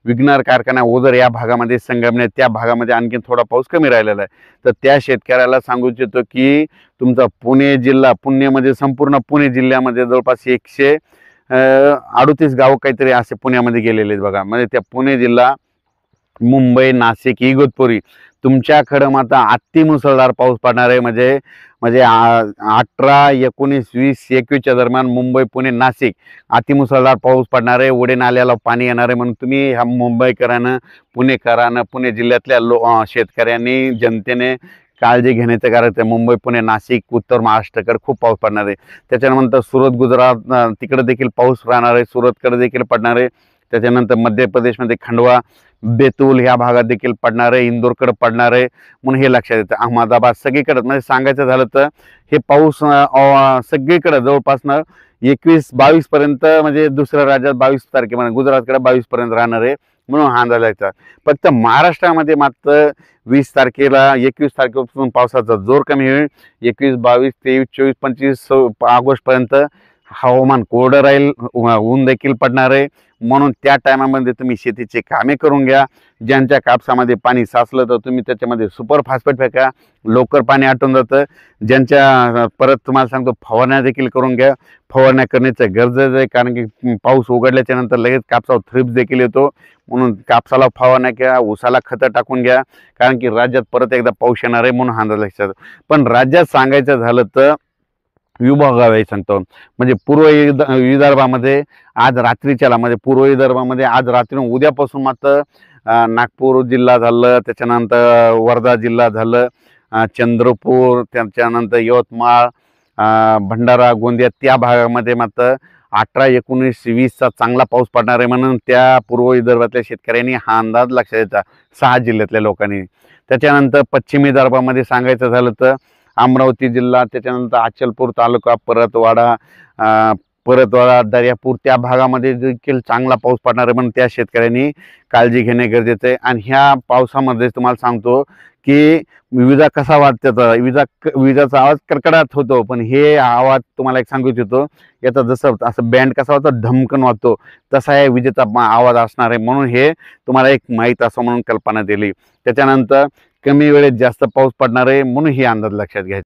विघ्नर कारखाना ओझर या भागामध्ये, संगमनेर त्या भागामध्ये आणखी थोडा पाऊस कमी राहिलेला आहे। तर त्या शेतकऱ्याला सांगू इच्छितो की तुमचा पुणे जिल्हा, पुण्यामध्ये संपूर्ण पुणे जिल्ह्यामध्ये जवळपास 138 गाव काहीतरी असे पुण्यामध्ये गेलेले आहेत बघा। म्हणजे त्या पुणे जिल्हा, मुंबई, नाशिक, इगतपुरी तुमच्याकडे मात्र अति मुसळधार पाऊस पडणार आहे। म्हणजे 18, 19, 20, 21च्या दरम्यान मुंबई, पुणे, नाशिक अति मुसळधार पाऊस पडणार आहे। ओढे नाल्याला पाणी येणार आहे। म्हणून तुम्ही ह्या मुंबईकरांना, पुणेकरांना, पुणे जिल्ह्यातल्या शेतकऱ्यांनी, जनतेने काळजी घेण्याचं कारण आहे। मुंबई, पुणे, नाशिक, उत्तर महाराष्ट्राकडे खूप पाऊस पडणार आहे। त्याच्यानंतर सुरत, गुजरात तिकडे देखील पाऊस राहणार आहे, सुरतकडे देखील पडणार आहे। त्याच्यानंतर मध्य प्रदेशमध्ये खंडवा, बेतूल ह्या भागात देखील पडणार आहे, इंदोरकडे पडणार आहे। म्हणून हे लक्षात येतं। अहमदाबाद सगळीकडे, म्हणजे सांगायचं झालं तर हे पाऊस सगळीकडे जवळपास 21-22 पर्यंत, म्हणजे दुसऱ्या राज्यात 22 तारखेपर्यंत, गुजरातकडे 22 पर्यंत राहणार आहे। म्हणून हा अंदाज आहे। फक्त महाराष्ट्रामध्ये मात्र 20 तारखेला, 21 तारखेपासून पावसाचा जोर कमी होईल। 21, 22, 23, 24, 25 ऑगस्ट पर्यंत हवामान कोरडं राहील, ऊन देखील पडणार आहे। म्हणून त्या टायमामध्ये तुम्ही शेतीची कामे करून घ्या। ज्यांच्या कापसामध्ये पाणी साचलं तर तुम्ही त्याच्यामध्ये सुपर फॉस्फेट फेका, लवकर पाणी आटून जातं। ज्यांच्या परत तुम्हाला सांगतो फवारण्या देखील करून घ्या। फवारण्या करण्याचं गरजेचं आहे, कारण की पाऊस उघडल्याच्या नंतर लगेच कापसावर थ्रिप्स देखील येतो। म्हणून कापसाला फवारण्या घ्या, ऊसाला खतं टाकून घ्या, कारण की राज्यात परत एकदा पाऊस येणार आहे। म्हणून हा अंदाज लक्षात। पण राज्यात सांगायचं झालं तर विभागावे सांगतो, म्हणजे पूर्व विदर्भामध्ये आज रात्रीच्याला, म्हणजे पूर्व विदर्भामध्ये आज रात्री उद्यापासून मात्र नागपूर जिल्हा झालं, त्याच्यानंतर वर्धा जिल्हा झालं, चंद्रपूर, त्याच्यानंतर यवतमाळ, भंडारा, गोंदिया त्या भागामध्ये मात्र 18, 19, 20चा चांगला पाऊस पडणार आहे। म्हणून त्या पूर्व विदर्भातल्या शेतकऱ्यांनी हा अंदाज लक्षात घ्यायचा, 6 जिल्ह्यातल्या लोकांनी। त्याच्यानंतर पश्चिम विदर्भामध्ये सांगायचं झालं तर अमरावती जिल्हा, त्याच्यानंतर अचलपूर तालुका, परतवाडा, दर्यापूर त्या भागामध्ये देखील चांगला पाऊस पडणार आहे। म्हणून त्या शेतकऱ्यांनी काळजी घेणे गरजेचं आहे। आणि ह्या पावसामध्ये तुम्हाला सांगतो की विजा कसा वाजतो, विजाचा आवाज कडकडाट होतो, पण हे आवाज तुम्हाला एक सांगू इच्छितो, याचा जसं असं बँड कसा वाजतो, ढमकन वाजतो, तसा हे विजेचा आवाज असणार आहे। म्हणून हे तुम्हाला एक माहीत असं म्हणून कल्पना दिली। त्याच्यानंतर कमी वेळेत जास्त पाऊस पडणार आहे, म्हणून ही अंदाज लक्षात घ्यायचा।